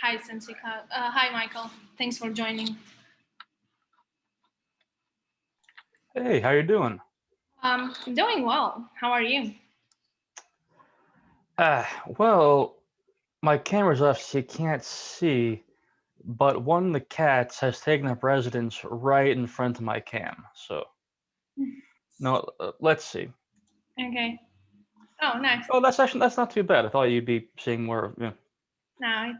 Hi, Sensika. Hi, Michael. Thanks for joining. Hey, how you doing? Doing well. How are you? Well, my camera's off, so you can't see, but one of the cats has taken up residence right in front of my cam. So, no, let's see. Okay. Oh, nice. Oh, that's not too bad. I thought you'd be seeing more of, No,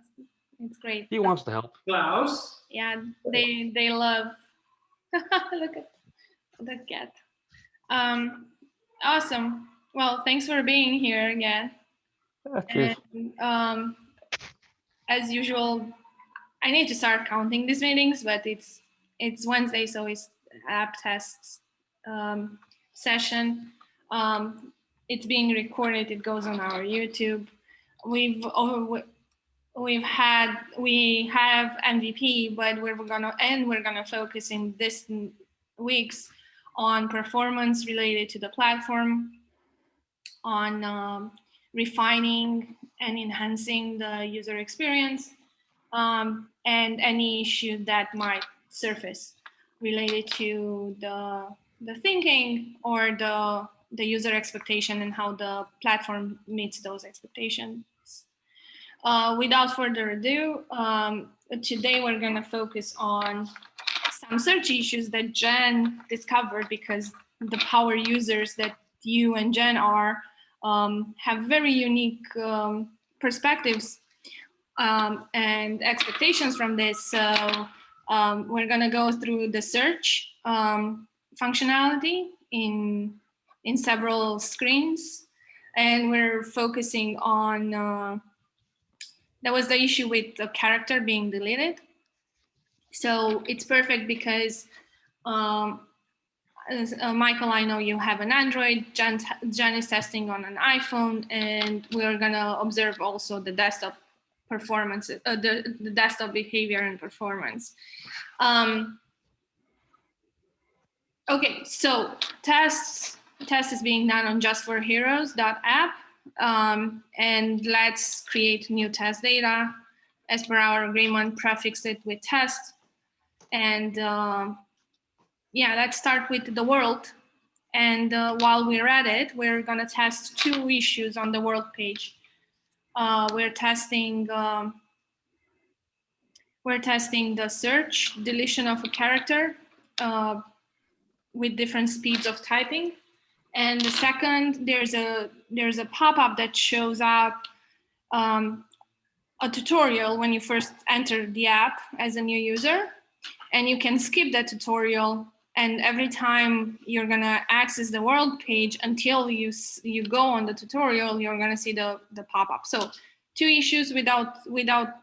it's great. he wants to help. Klaus? Yeah, they love. Look at the cat. Um, awesome. Well, thanks for being here again. Cheers. And as usual, I need to start counting these meetings, but it's Wednesday, so it's app tests session. Um, it's being recorded. It goes on our YouTube. We've over, we have MVP, but we're gonna focus in this weeks on performance related to the platform, on refining and enhancing the user experience, and any issue that might surface related to the thinking or the user expectation and how the platform meets those expectations. Without further ado, today we're going to focus on some search issues that Jen discovered because the power users that you and Jen are have very unique perspectives and expectations from this. So we're going to go through the search functionality in several screens, and we're focusing on that was the issue with the character being deleted. So it's perfect because Michael, I know you have an Android. Jen is testing on an iPhone, and we're gonna observe also the desktop performance, the desktop behavior and performance. Okay, so test is being done on justforheroes.app, and let's create new test data. As per our agreement, prefix it with test, and yeah, let's start with the world. And while we're at it, we're gonna test two issues on the world page. We're testing the search deletion of a character with different speeds of typing. And the second, there's a pop-up that shows up a tutorial when you first enter the app as a new user, and you can skip that tutorial. And every time you're gonna access the world page until you go on the tutorial, you're gonna see the pop-up. So two issues without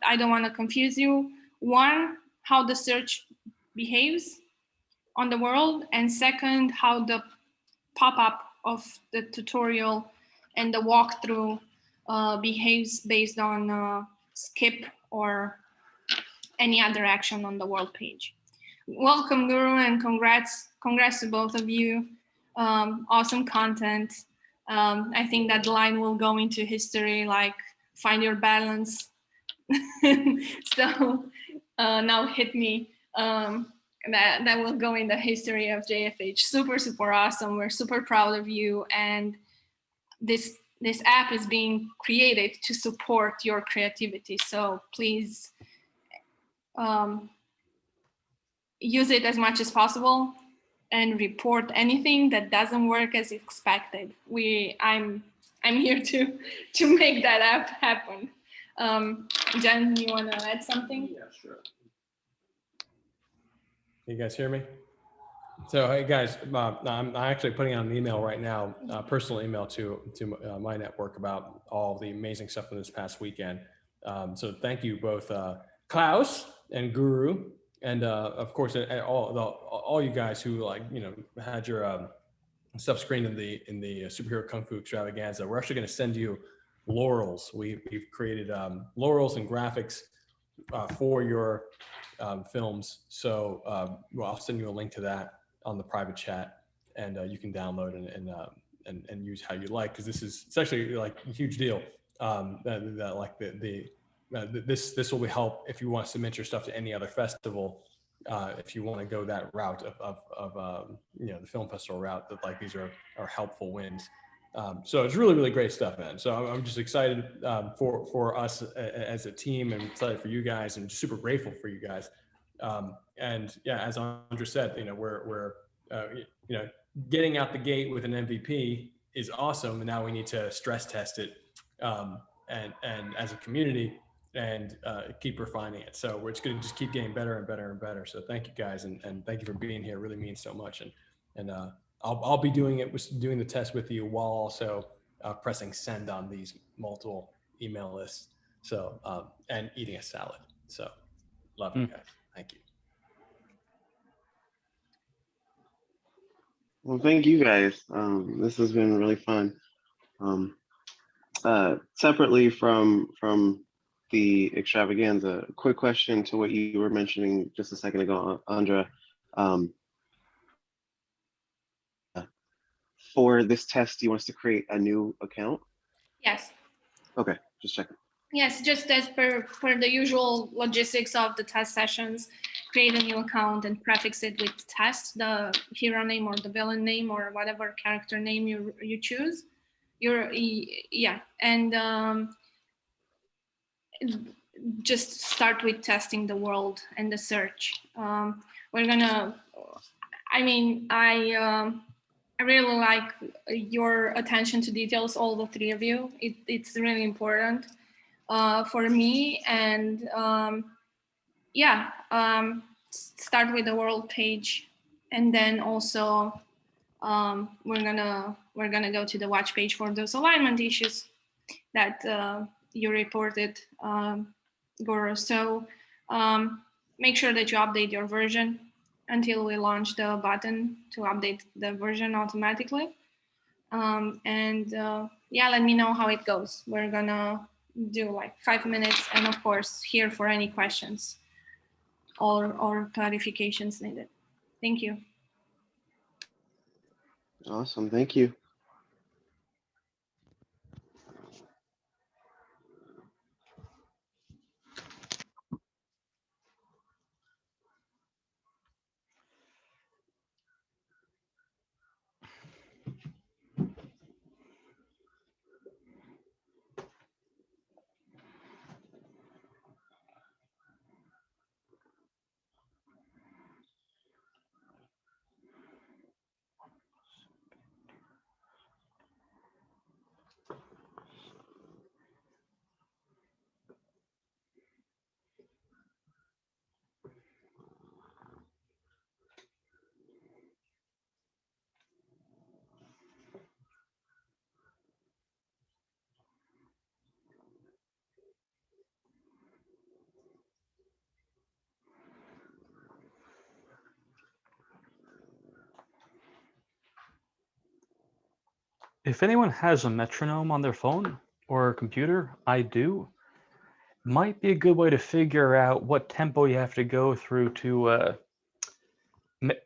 I don't want to confuse you. One, how the search behaves on the world, and second, how the pop-up of the tutorial and the walkthrough behaves based on skip or any other action on the world page. Welcome, Guru, and congrats to both of you. Awesome content. I think that line will go into history, like find your balance. So now hit me. That will go in the history of JFH. Super awesome. We're super proud of you, and this app is being created to support your creativity. So please use it as much as possible and report anything that doesn't work as expected. I'm here to make that app happen. Jen, you want to add something? Yeah, sure. You guys hear me? So, hey guys, I'm actually putting out an email right now, personal email to my network about all the amazing stuff from this past weekend. So thank you both, Klaus and Guru, and of course all you guys who had your stuff screened in the superhero kung fu extravaganza. We're actually going to send you laurels. We've created laurels and graphics for your films. So I'll send you a link to that on the private chat, and you can download and use how you like, because it's actually like a huge deal. That like the this will help if you want to submit your stuff to any other festival. If you want to go that route of the film festival route, that like these are helpful wins. So it's really great stuff, man. So I'm just excited for us as a team, and excited for you guys, and super grateful for you guys. And yeah, as Andra said, we're getting out the gate with an MVP is awesome, and now we need to stress test it, and as a community, and keep refining it. So we're just going to just keep getting better and better and better. So thank you guys, and thank you for being here. It really means so much. And I'll be doing the test with you while also pressing send on these multiple email lists. So and eating a salad. So love you guys. Thank you. Well, thank you guys. This has been really fun. Separately from the extravaganza, quick question to what you were mentioning just a second ago, Andra. For this test, do you want us to create a new account? Yes. Okay, just checking. Yes, just as per the usual logistics of the test sessions, create a new account and prefix it with test, the hero name or the villain name or whatever character name you choose. And just start with testing the world and the search. We're gonna. I really like your attention to details, all the three of you. It's really important for me, and start with the world page, and then also we're gonna go to the watch page for those alignment issues that you reported, Goro. So make sure that you update your version until we launch the button to update the version automatically. Let me know how it goes. We're gonna do like 5 minutes, and of course here for any questions or clarifications needed. Thank you. Awesome, thank you. If anyone has a metronome on their phone or computer, I do. Might be a good way to figure out what tempo you have to go through to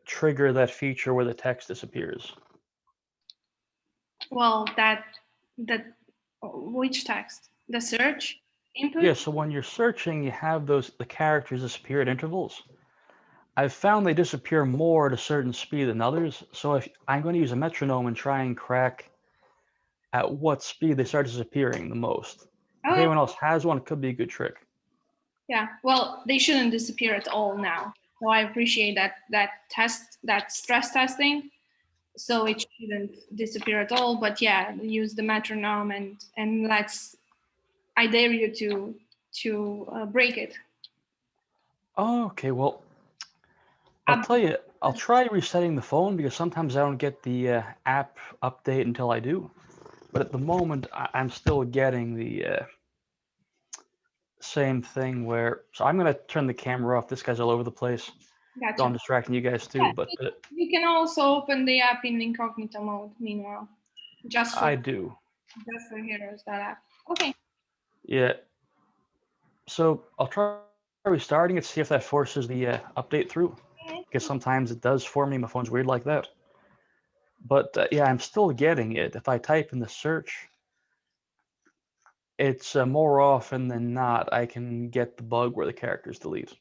trigger that feature where the text disappears. Well, which text? The search input? Yeah, so when you're searching, you have the characters disappear at intervals. I've found they disappear more at a certain speed than others, so if I'm going to use a metronome and try and crack at what speed they start disappearing the most. If anyone else has one, it could be a good trick. Yeah, well, they shouldn't disappear at all now. So I appreciate that stress testing. So it shouldn't disappear at all. But yeah, use the metronome and I dare you to break it. Oh, okay, well, I'll tell you, I'll try resetting the phone because sometimes I don't get the app update until I do. But at the moment, I'm still getting the same thing where, so I'm going to turn the camera off. This guy's all over the place. Gotcha. So I'm distracting you guys too, yeah, but you can also open the app in incognito mode meanwhile. Just for heroes, that app. Okay. Yeah. So I'll try restarting it, see if that forces the update through. Because sometimes it does for me. My phone's weird like that. But yeah, I'm still getting it. If I type in the search, it's more often than not I can get the bug where the characters delete.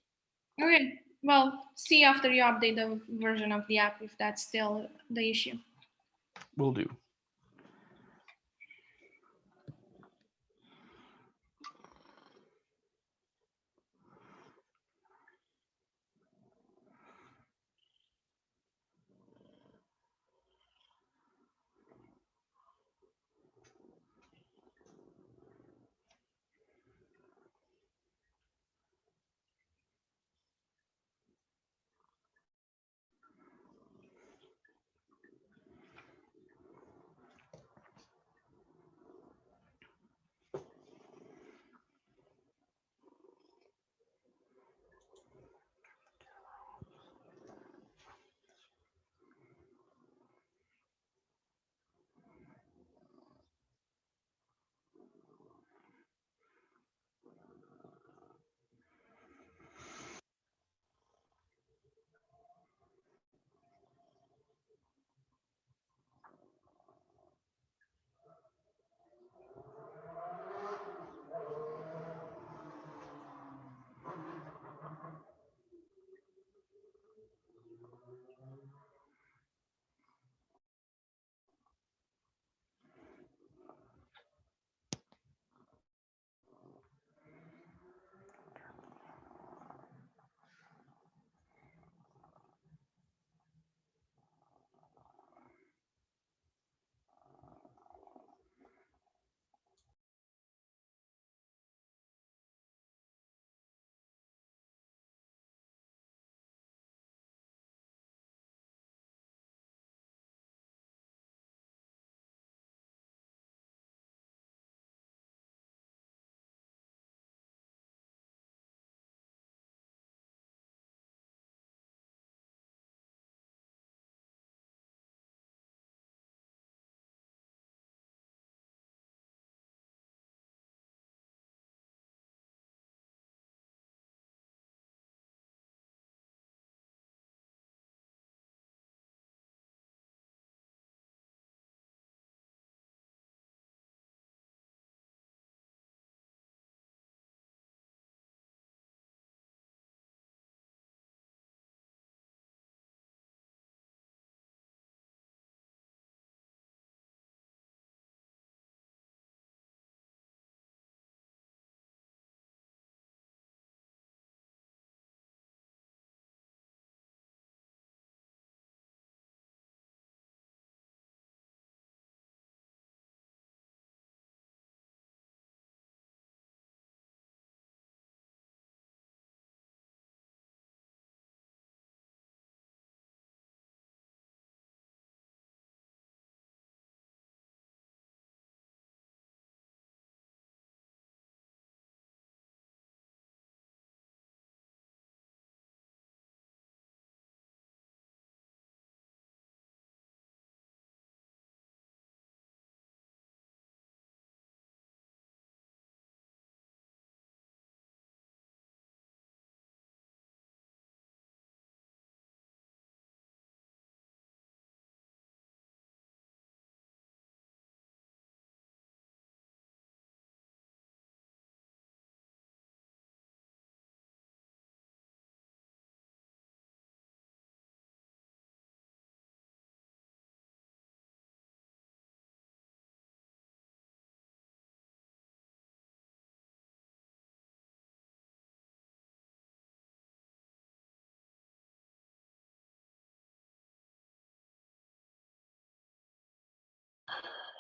Okay. Well, see after you update the version of the app if that's still the issue. Will do.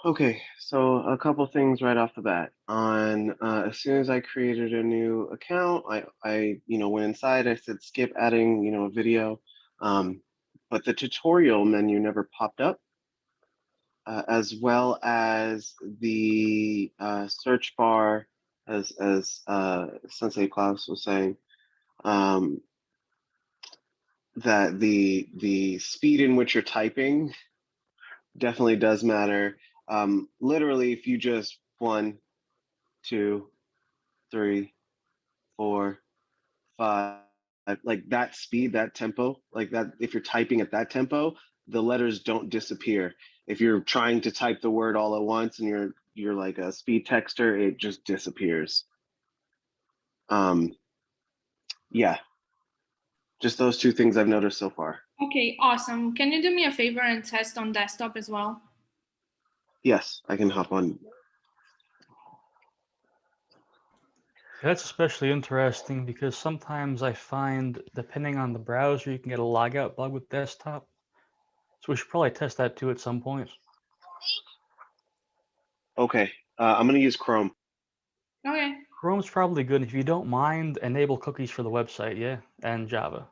Okay, so a couple things right off the bat. On as soon as I created a new account, I went inside. I said skip adding a video, um, but the tutorial menu never popped up, as well as the search bar, as Sensei Klaus was saying, um, that the speed in which you're typing definitely does matter. Literally, if you just 1, 2, 3, 4, 5, like that speed, that tempo, like that, if you're typing at that tempo, the letters don't disappear. If you're trying to type the word all at once and you're like a speed texter, it just disappears. Yeah, just those two things I've noticed so far. Okay, awesome. Can you do me a favor and test on desktop as well? Yes, I can hop on. That's especially interesting because sometimes I find, depending on the browser, you can get a logout bug with desktop. So we should probably test that too at some point. Okay, I'm gonna use Chrome. Okay. Chrome's probably good. If you don't mind, enable cookies for the website, yeah, and Java.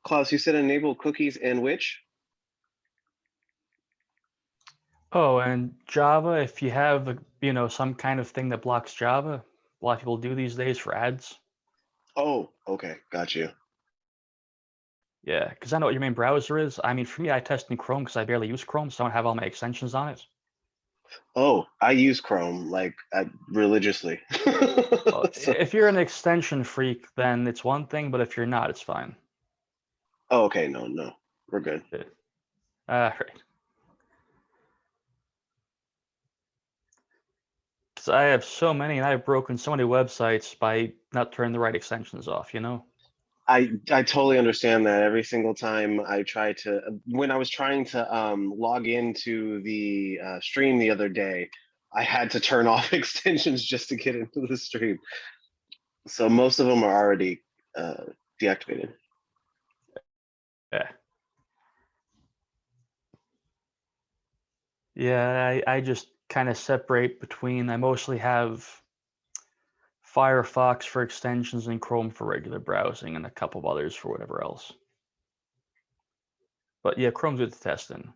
Klaus, you said enable cookies and which? Oh, and Java, if you have, some kind of thing that blocks Java, a lot of people do these days for ads. Oh, okay, got you. Yeah, because I know what your main browser is. I mean, for me, I test in Chrome because I barely use Chrome, so I don't have all my extensions on it. Oh, I use Chrome like religiously. Well, So, if you're an extension freak, then it's one thing, but if you're not, it's fine. oh, okay, no, we're good. Yeah. Right. Because I have so many, and I've broken so many websites by not turning the right extensions off, I totally understand that. Every single time I try to, when I was trying to log into the stream the other day, I had to turn off extensions just to get into the stream. So most of them are already deactivated. Yeah. Yeah, I just kind of separate between, I mostly have Firefox for extensions and Chrome for regular browsing and a couple of others for whatever else. But yeah, Chrome's good to test in.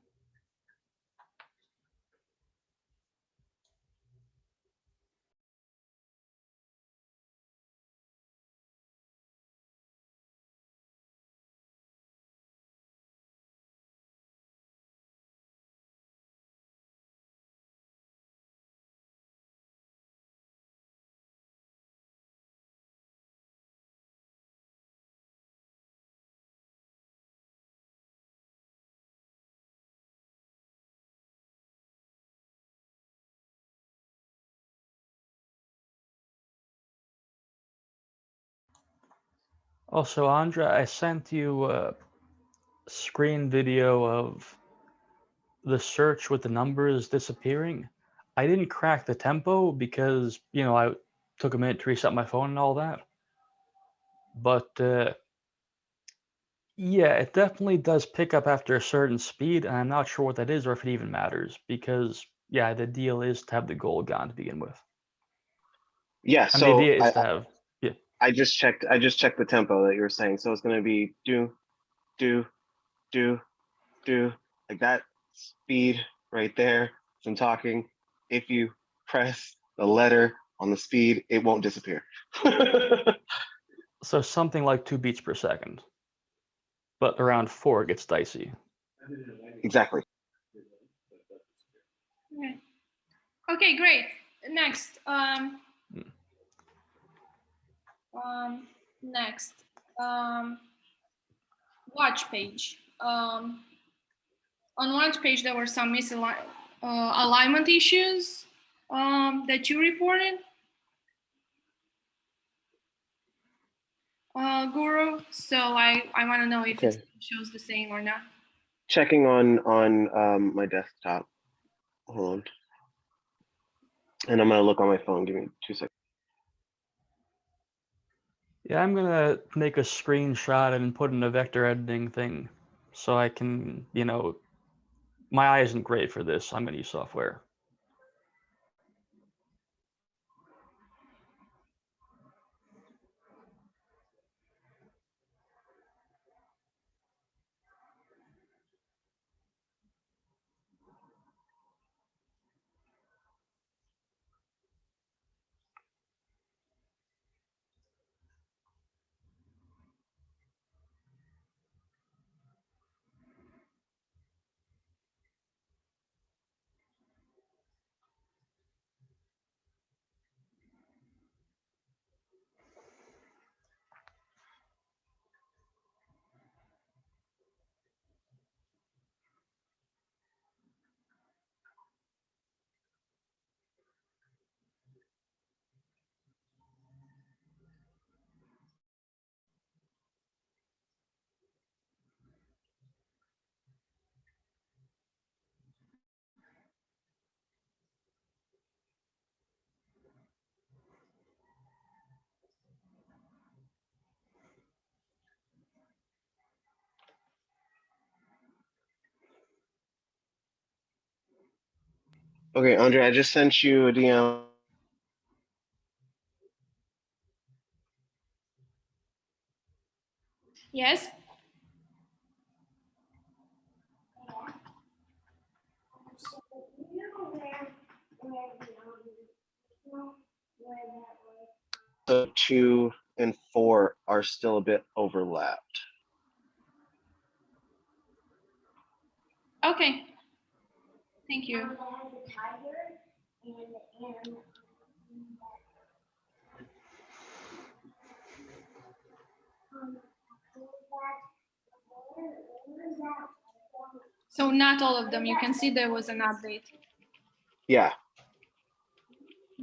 Also, Andra, I sent you a screen video of the search with the numbers disappearing. I didn't crack the tempo because, I took a minute to reset my phone and all that. But yeah, it definitely does pick up after a certain speed, and I'm not sure what that is or if it even matters because, yeah, the deal is to have the goal gone to begin with. Yeah, And the so idea is to have, yeah. I just checked the tempo that you were saying. So it's going to be do, do, do, do, like that speed right there. As I'm talking. If you press the letter on the speed, it won't disappear. So something like 2 beats per second. But around 4 it gets dicey. Exactly. Okay. Okay, great. Next. Next. Watch page. On watch page, there were some alignment issues that you reported, Guru. So I want to know if it shows the same or not. Checking on my desktop. Hold on. And I'm gonna look on my phone. Give me 2 seconds. Yeah, I'm gonna make a screenshot and put in a vector editing thing so I can, my eye isn't great for this. I'm gonna use software. Okay, Andre, I just sent you a DM. Yes. So 2 and 4 are still a bit overlapped. Okay. Thank you. So not all of them. You can see there was an update. Yeah.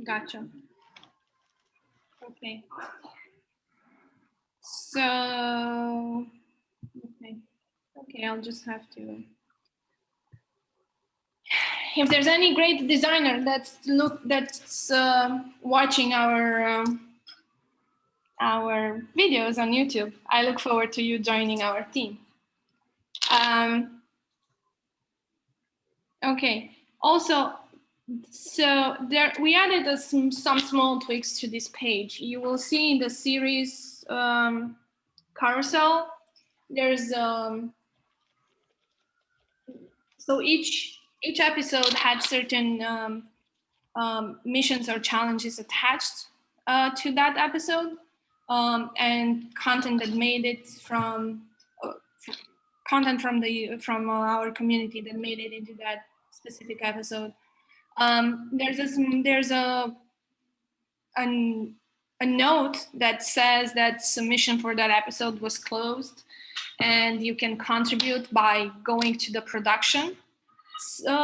Gotcha. Okay. So, okay, I'll just have to. If there's any great designer that's watching our videos on YouTube, I look forward to you joining our team. Okay. Also, so there we added some small tweaks to this page. You will see in the series carousel, there's so each episode had certain missions or challenges attached to that episode, and content that made it from content from our community that made it into that specific episode. There's a note that says that submission for that episode was closed, and you can contribute by going to the production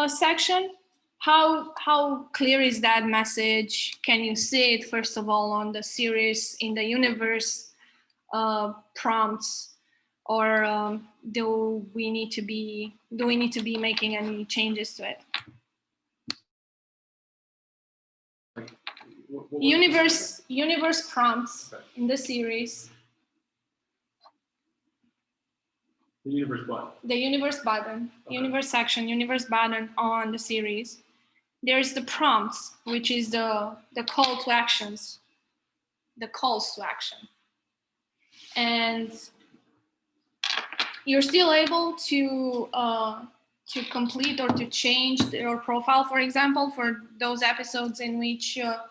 section. How clear is that message? Can you see it first of all on the series in the universe prompts, or do we need to be making any changes to it? Universe prompts in the series. The universe what? The universe button, okay. Universe section, universe button on the series. There's the prompts, which is the call to actions. the calls to action. And you're still able to complete or to change your profile, for example, for those episodes in which. Okay,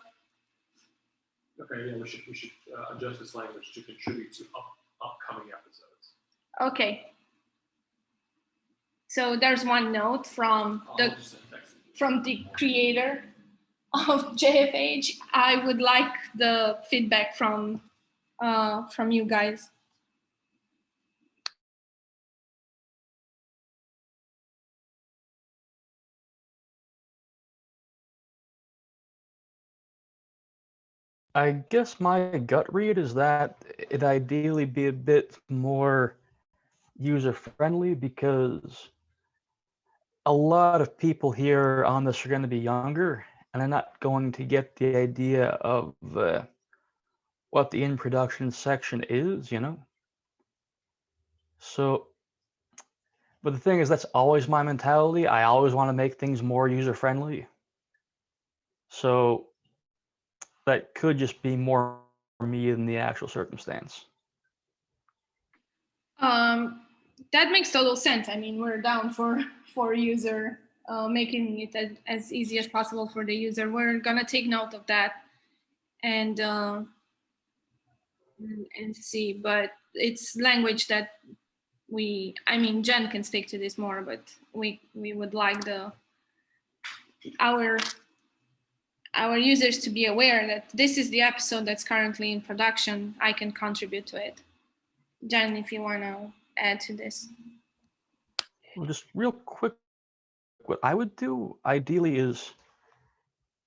yeah, we should adjust this language to contribute to upcoming episodes. Okay. So there's one note from the creator of JFH. I would like the feedback from you guys. I guess my gut read is that it'd ideally be a bit more user-friendly because a lot of people here on this are going to be younger and are not going to get the idea of what the in-production section is, you know? So, but the thing is, that's always my mentality. I always want to make things more user-friendly. So that could just be more me than the actual circumstance. That makes total sense. I mean, we're down for user, making it as easy as possible for the user. We're gonna take note of that and see. But it's language that I mean, Jen can speak to this more, but we would like our users to be aware that this is the episode that's currently in production. I can contribute to it. Jen, if you want to add to this. Well, just real quick, what I would do ideally is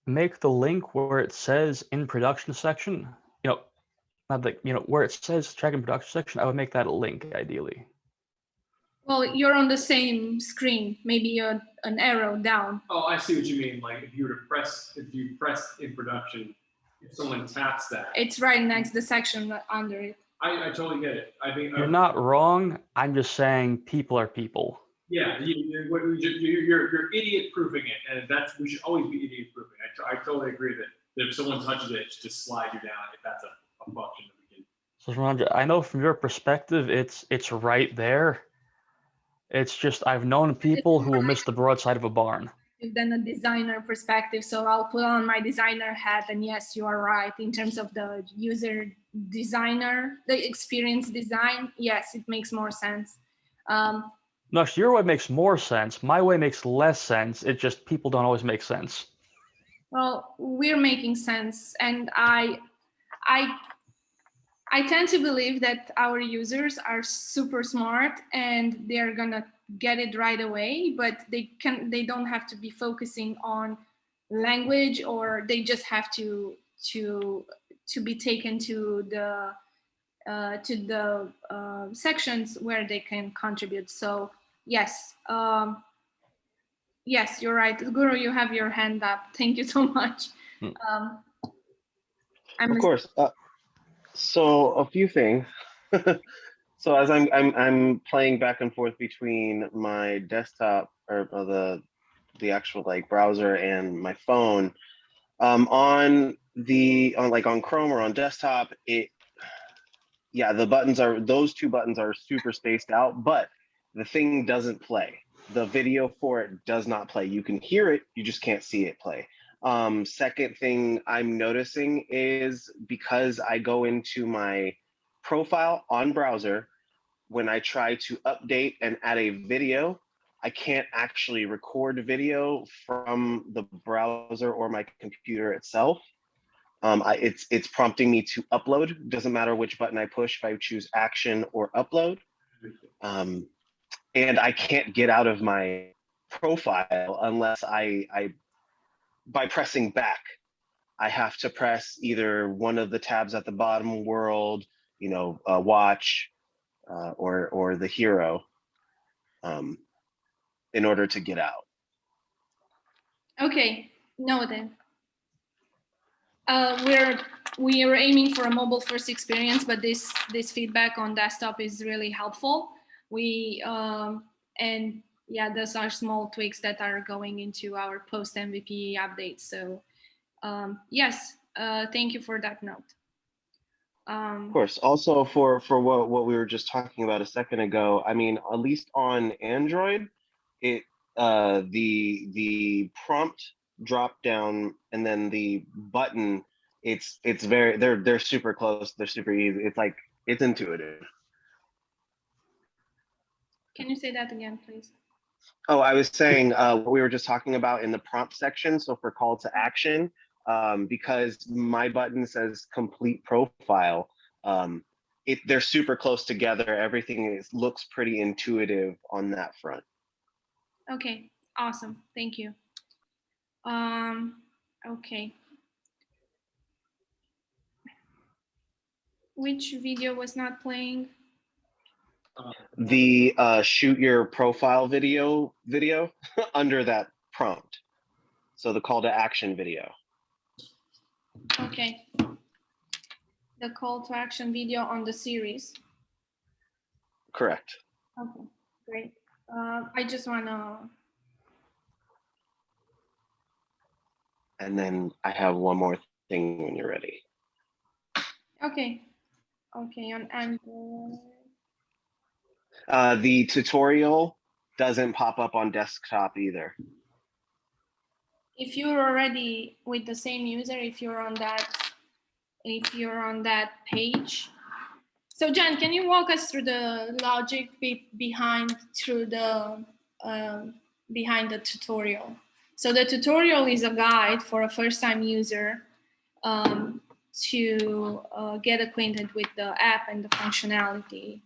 make the link where it says in production section, you know, not the, you know, where it says track in production section, I would make that a link ideally. Well, you're on the same screen, maybe an arrow down. Oh, I see what you mean. Like if you press in production, if someone taps that. It's right next to the section under it. I totally get it. I think you're not wrong. I'm just saying people are people. Yeah, you're idiot proofing it, and we should always be idiot proofing. I totally agree that if someone touches it, just slide you down if that's a function that we can. So Ranja, I know from your perspective, it's right there. It's just I've known people who will miss the broadside of a barn. Than a designer perspective, so I'll put on my designer hat, and yes, you are right in terms of the user designer, the experience design. Yes, it makes more sense. No, your way makes more sense. My way makes less sense. It's just people don't always make sense. Well, we're making sense, and I tend to believe that our users are super smart and they're gonna get it right away, but they don't have to be focusing on language, or they just have to be taken to the sections where they can contribute. So yes, yes, you're right. Guru, you have your hand up. Thank you so much. Of course. So a few things. So as I'm playing back and forth between my desktop or the actual like browser and my phone, on Chrome or on desktop, those two buttons are super spaced out, but the thing doesn't play. The video for it does not play. You can hear it, you just can't see it play. Second thing I'm noticing is because I go into my profile on browser, when I try to update and add a video, I can't actually record video from the browser or my computer itself. It's prompting me to upload. Doesn't matter which button I push, if I choose action or upload. And I can't get out of my profile unless by pressing back. I have to press either one of the tabs at the bottom, world, watch, or the hero, in order to get out. Okay, noted. We are aiming for a mobile first experience, but this feedback on desktop is really helpful. And yeah, those are small tweaks that are going into our post MVP updates. So yes, thank you for that note. Of course. Also, for what we were just talking about a second ago, I mean, at least on Android, it the prompt drop down and then the button, it's very they're super close. They're super easy. It's like it's intuitive. Can you say that again, please? Oh, I was saying what we were just talking about in the prompt section. So for call to action, because my button says complete profile, they're super close together. Everything looks pretty intuitive on that front. Okay, awesome. Thank you. Okay. Which video was not playing? The shoot your profile video under that prompt. So the call to action video. Okay. The call to action video on the series. Correct. Okay, great. I just wanna. And then I have one more thing when you're ready. Okay. Okay, on Android. The tutorial doesn't pop up on desktop either. If you're already with the same user, if you're on that page. So Jan, can you walk us through the logic behind the tutorial? So the tutorial is a guide for a first-time user to get acquainted with the app and the functionality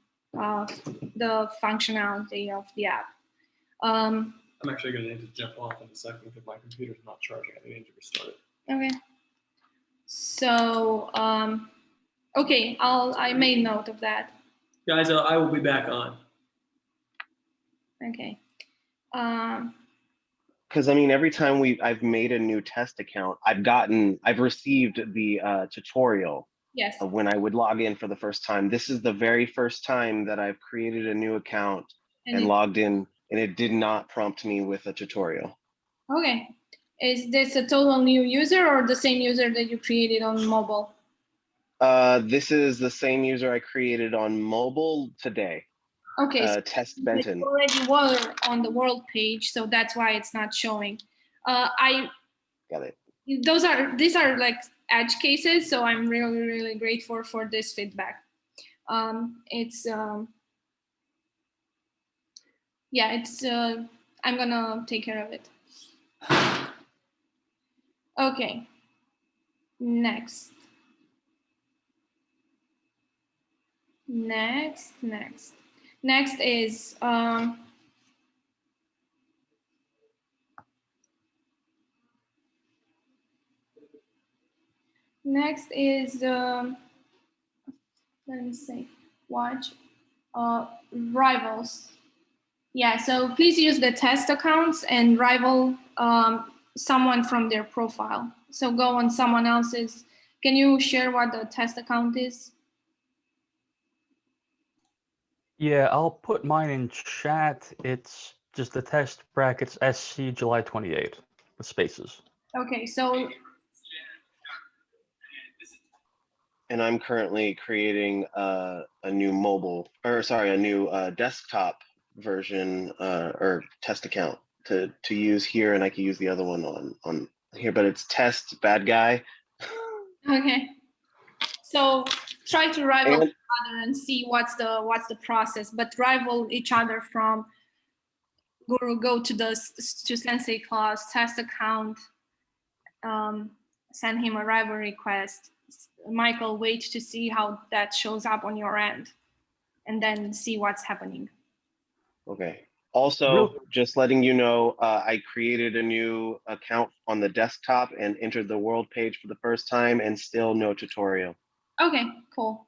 of the app. I'm actually going to need to jump off in a second because my computer's not charging. I need to restart it. Okay. So, okay, I made note of that. Guys, I will be back on. Okay. Because I mean, every time I've made a new test account, I've received the tutorial. Yes. Of when I would log in for the first time. This is the very first time that I've created a new account and logged in, and it did not prompt me with a tutorial. Okay. Is this a total new user or the same user that you created on mobile? This is the same user I created on mobile today. Okay. So Test Benton. you already were on the world page, so that's why it's not showing. I got it. These are like edge cases, so I'm really, really grateful for this feedback. I'm gonna take care of it. Okay. Next is let me see, watch rivals. Yeah, so please use the test accounts and rival someone from their profile. So go on someone else's. Can you share what the test account is? Yeah, I'll put mine in chat. It's just the test brackets SC July 28 with spaces. Okay, so. And I'm currently creating a new desktop version or test account to use here, and I can use the other one on here, but it's test bad guy. Okay, so try to rival each other and see what's the process, but rival each other from Guru, go to Sensei class, test account, send him a rival request. Michael, wait to see how that shows up on your end, and then see what's happening. Okay. Also, just letting you know, I created a new account on the desktop and entered the world page for the first time, and still no tutorial. Okay, cool.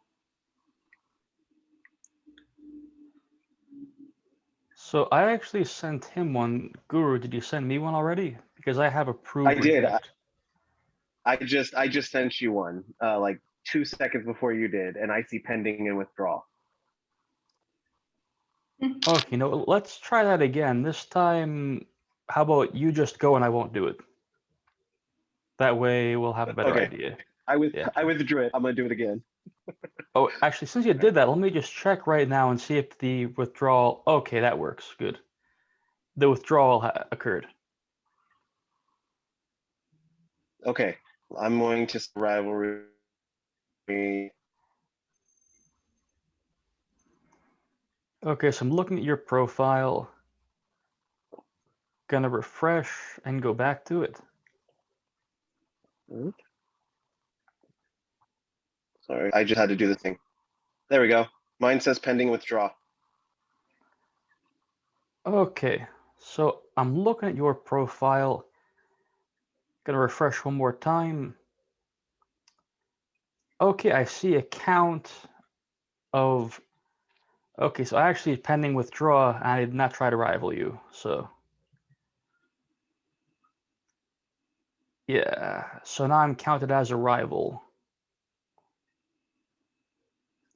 So I actually sent him one. Guru, did you send me one already? Because I have approved. I did. I just sent you one like 2 seconds before you did, and I see pending and withdraw. Okay, let's try that again. This time, how about you just go and I won't do it? That way we'll have a better idea. I withdrew it. I'm gonna do it again. Oh, actually, since you did that, let me just check right now and see if the withdrawal. Okay, that works. Good. The withdrawal occurred. Okay, I'm going to rivalry. Okay, so I'm looking at your profile. Gonna refresh and go back to it. Sorry, I just had to do the thing. There we go. Mine says pending withdraw. Okay, so I'm looking at your profile. Gonna refresh one more time. Okay, I see a count of. Okay, so actually pending withdraw, and I did not try to rival you. So yeah, so now I'm counted as a rival.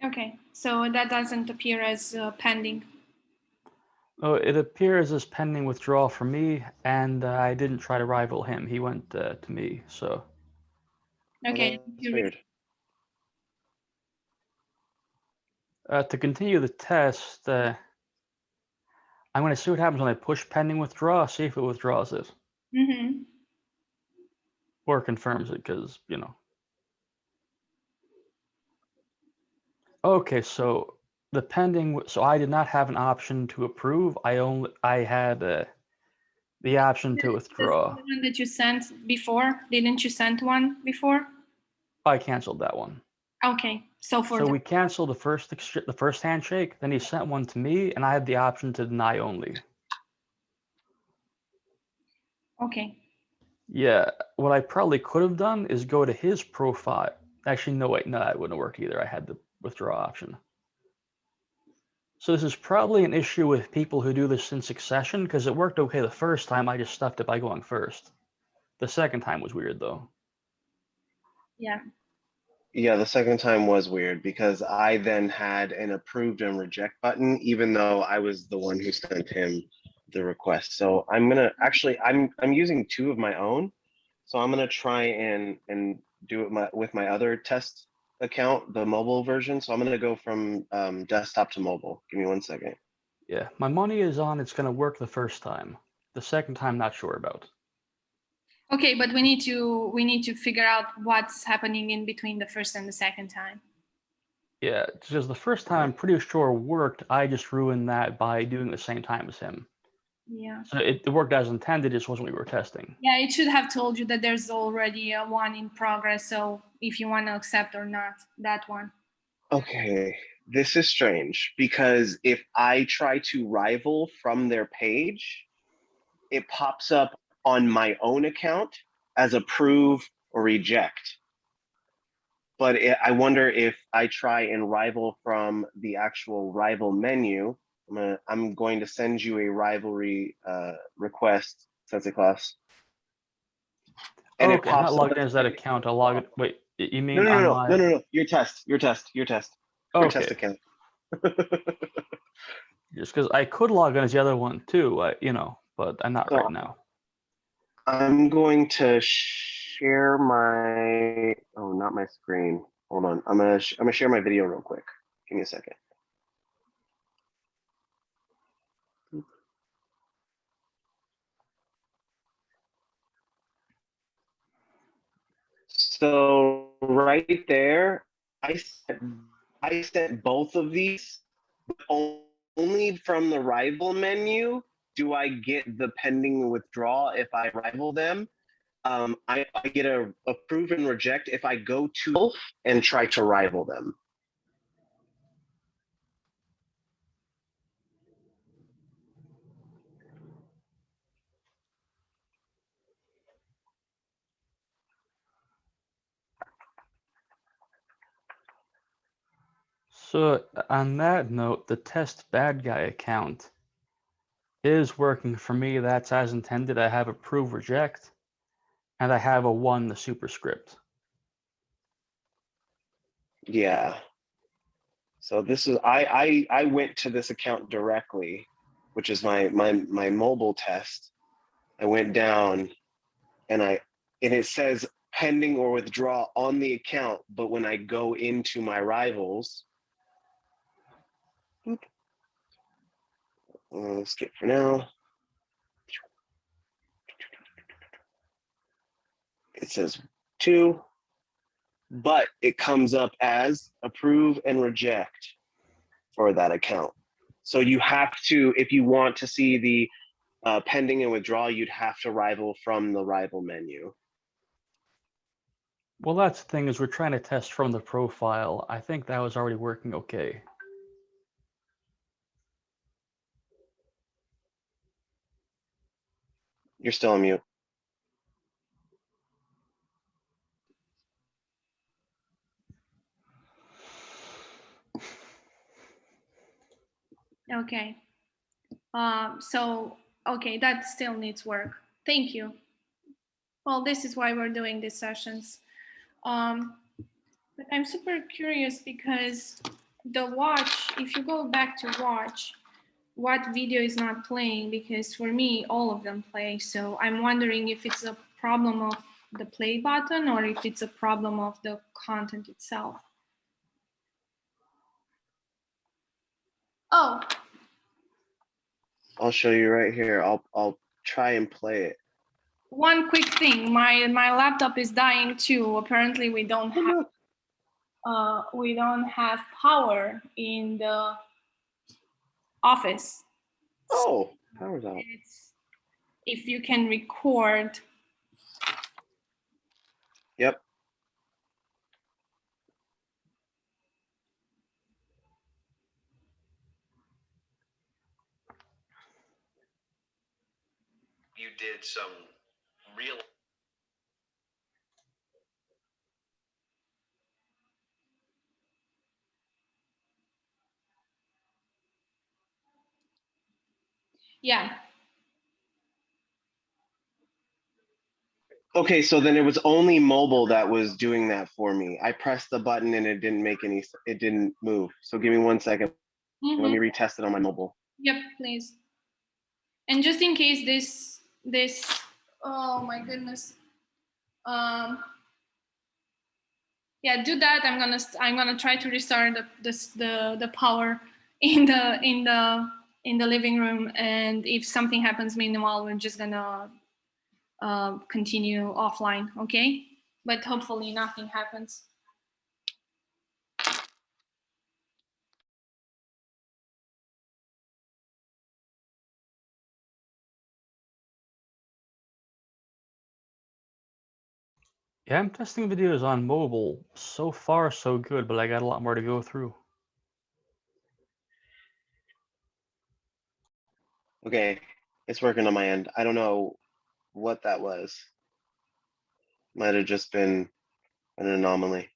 Okay, so that doesn't appear as pending. Oh, it appears as pending withdrawal for me, and I didn't try to rival him. He went to me, so. Okay. That's weird. To continue the test, I'm going to see what happens when I push pending withdraw, see if it withdraws it. Mm-hmm. Or confirms it, because, you know. Okay, so the pending, so I did not have an option to approve. I had the option to withdraw. The one that you sent before, didn't you send one before? I canceled that one. Okay, so for So the we canceled the first handshake, then he sent one to me, and I had the option to deny only. okay. Yeah, what I probably could have done is go to his profile. Actually, no, wait, no, that wouldn't have worked either. I had the withdraw option. So this is probably an issue with people who do this in succession, because it worked okay the first time. I just stuffed it by going first. The second time was weird, though. Yeah. Yeah, the second time was weird because I then had an approved and reject button, even though I was the one who sent him the request. So I'm gonna actually I'm using two of my own. So I'm gonna try and do it with my other test account, the mobile version. So I'm gonna go from desktop to mobile. Give me 1 second. Yeah, my money is on it's going to work the first time. The second time, not sure about. Okay, but we need to figure out what's happening in between the first and the second time. Yeah, because the first time I'm pretty sure worked. I just ruined that by doing the same time as him. Yeah. So it worked as intended, just wasn't what we were testing. Yeah, it should have told you that there's already one in progress. So if you want to accept or not that one. Okay, this is strange because if I try to rival from their page, it pops up on my own account as approve or reject. But I wonder if I try and rival from the actual rival menu. I'm going to send you a rivalry request, Sensei Class. And it Okay, I'm not pops up. logged in as that account. I'll log it. Wait, you mean No, on no, no, my? no, no, no. Your test. Your test Okay, account. just because I could log in as the other one too, you know, but I'm not right now. I'm going to share my. Oh, not my screen. Hold on. I'm gonna share my video real quick. Give me a second. So right there, I sent both of these. Only from the rival menu do I get the pending withdrawal if I rival them. I get a approve and reject if I go to and try to rival them. So on that note, the test bad guy account is working for me. That's as intended. I have approve reject, and I have a 1 the superscript. Yeah. So this is I went to this account directly, which is my mobile test. I went down and it says pending or withdraw on the account, but when I go into my rivals, skip for now. It says 2, but it comes up as approve and reject for that account. So you have to, if you want to see the pending and withdraw, you'd have to rival from the rival menu. Well, that's the thing is we're trying to test from the profile. I think that was already working okay. You're still on mute. Okay. So, okay, that still needs work. Thank you. Well, this is why we're doing these sessions. But I'm super curious because the watch, if you go back to watch, what video is not playing? Because for me, all of them play. So I'm wondering if it's a problem of the play button or if it's a problem of the content itself. Oh, I'll show you right here. I'll try and play it. one quick thing. My laptop is dying too. Apparently, we don't have power in the office. Oh, power's out. If you can record. Yep. You did some real. Yeah. Okay, so then it was only mobile that was doing that for me. I pressed the button and it didn't make any, it didn't move. So give me 1 second. Let me retest it on my mobile. Yep, please. And just in case this, oh my goodness. Yeah, do that. I'm gonna try to restart the power in the living room, and if something happens meanwhile, we're just gonna continue offline, okay? But hopefully nothing happens. Yeah, I'm testing videos on mobile. So far, so good, but I got a lot more to go through. Okay, it's working on my end. I don't know what that was. Might have just been an anomaly.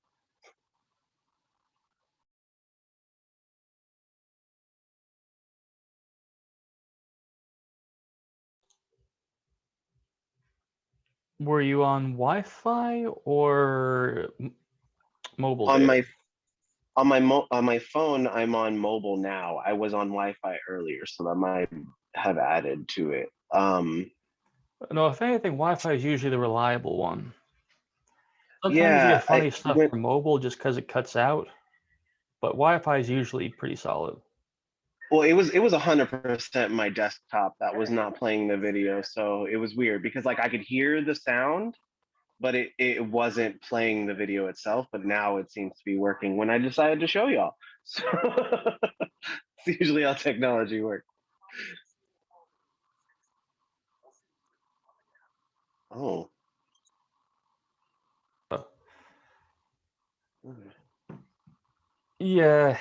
Were you on Wi-Fi or mobile On data? on my phone, I'm on mobile now. I was on Wi-Fi earlier, so that might have added to it. No, if anything, Wi-Fi is usually the reliable one. Sometimes you Yeah, get funny stuff from mobile just because it cuts out, but Wi-Fi is usually pretty solid. well, it was 100% my desktop that was not playing the video, so it was weird because like I could hear the sound, but it wasn't playing the video itself. But now it seems to be working when I decided to show y'all. So it's usually how technology works. Oh. Yeah.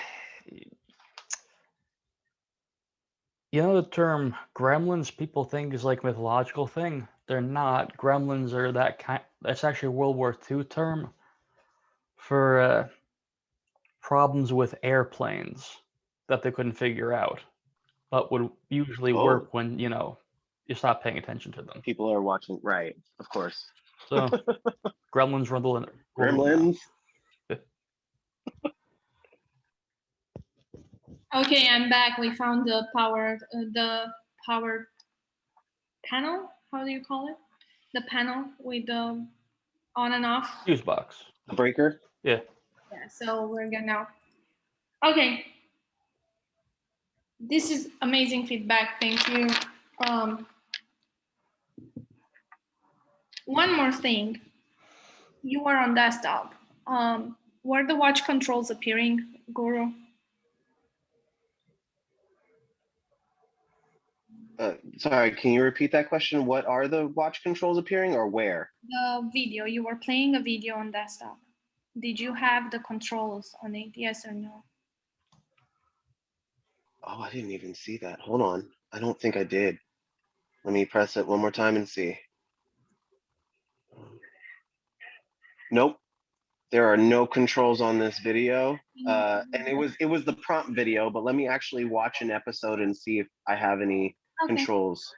You know the term gremlins people think is like mythological thing? They're not. Gremlins are that kind. That's actually a World War II term for problems with airplanes that they couldn't figure out, but would usually work when, you know, you stop paying attention to them. People are watching, right? Of course. So gremlins run the world Gremlins. now. Okay, I'm back. We found the power panel. How do you call it? The panel with the On and off. Fuse box. The breaker. Yeah. Yeah, so we're gonna, okay. This is amazing feedback, thank you. One more thing, you are on desktop. Were the watch controls appearing, Guru? Sorry, can you repeat that question? What are the watch controls appearing or where? The video, you were playing a video on desktop. Did you have the controls on it, yes or no? Oh, I didn't even see that. Hold on. I don't think I did. Let me press it one more time and see. Nope. There are no controls on this video. And it was the prompt video, but let me actually watch an episode and see if I have any Okay. controls.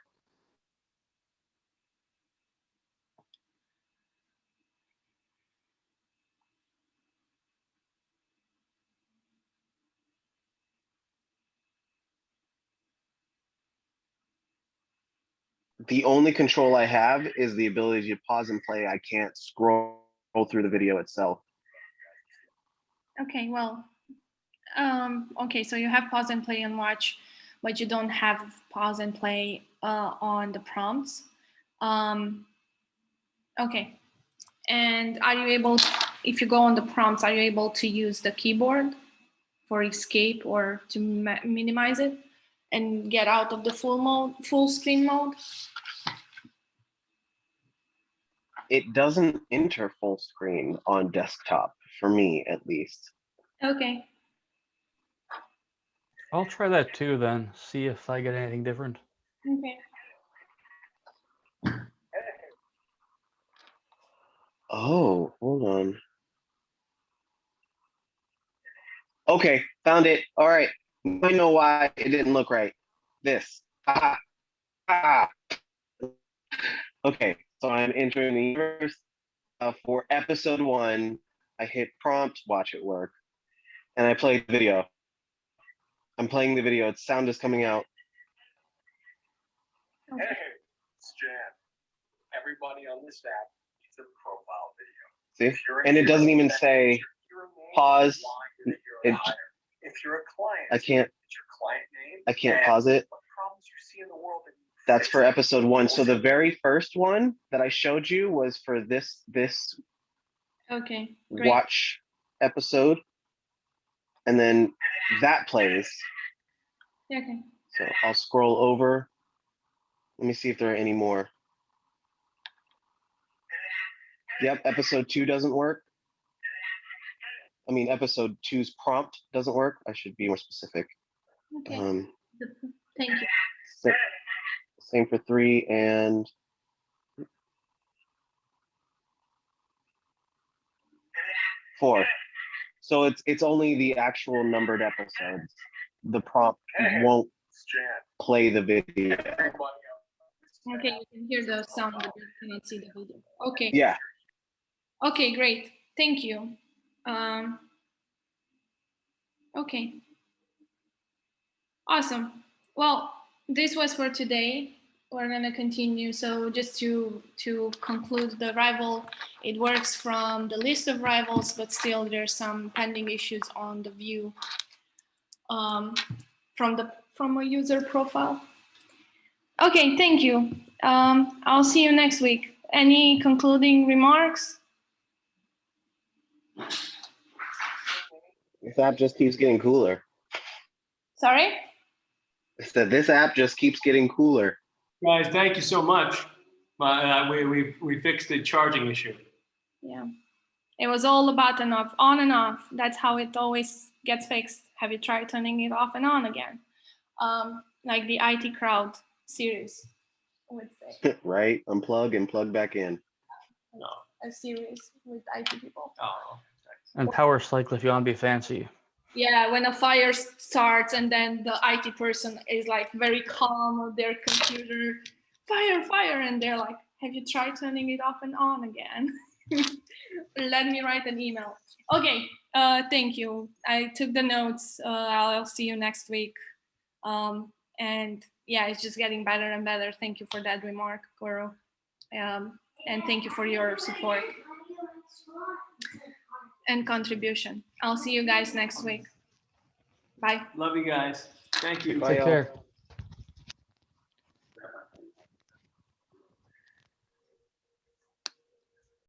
The only control I have is the ability to pause and play. I can't scroll through the video itself. Okay, well, okay, so you have pause and play and watch, but you don't have pause and play on the prompts. Okay, and are you able, if you go on the prompts, are you able to use the keyboard for escape or to minimize it and get out of the full screen mode? It doesn't enter full screen on desktop, for me at least. Okay, I'll try that too then. See if I get anything different. okay. Oh, hold on. Okay, found it. All right. I know why it didn't look right. This. Ah, ah. Okay, so I'm entering the universe for episode 1. I hit prompt, watch it work, and I played the video. I'm playing the video. Its sound is coming out. Okay. Hey, it's Jan. Everybody on this app needs a profile video. See? If you're a And it hero, doesn't even that say means your hero name pause. is why you're the hero It- to hire. If you're a client, I can't it's your client name. I can't and pause it. what problems you see in the world that you That's fix for it. episode 1. So the very first one that I showed you was for this Okay, great. watch episode. And then that plays. Okay. So I'll scroll over. Let me see if there are any more. Yep, episode 2 doesn't work. I mean, episode 2's prompt doesn't work. I should be more specific. Okay. Thank you. Same for 3 and 4. So it's only the actual numbered episodes. The prompt won't It's Jan. play the video. Everybody on Okay, you can hear the sound, but you cannot see the video. Okay. Yeah. Okay, great. Thank you. Okay. Awesome. Well, this was for today. We're gonna continue. So just to conclude the rival, it works from the list of rivals, but still there's some pending issues on the view from a user profile. Okay, thank you. I'll see you next week. Any concluding remarks? This app just keeps getting cooler. Sorry? I said this app just keeps getting cooler. Guys, thank you so much. We fixed the charging issue. Yeah. It was all a button of on and off. That's how it always gets fixed. Have you tried turning it off and on again? Like the IT crowd series would say. Right? Unplug and plug back in. No. A series with IT people. Oh. And power cycle if you want to be fancy. Yeah, when a fire starts and then the IT person is like very calm on their computer, fire, and they're like, have you tried turning it off and on again? Let me write an email. Okay, thank you. I took the notes. I'll see you next week. And yeah, it's just getting better and better. Thank you for that remark, Goro. And thank you for your support. and contribution. I'll see you guys next week. Bye. Love you guys. Thank you. Bye, Take y'all. care.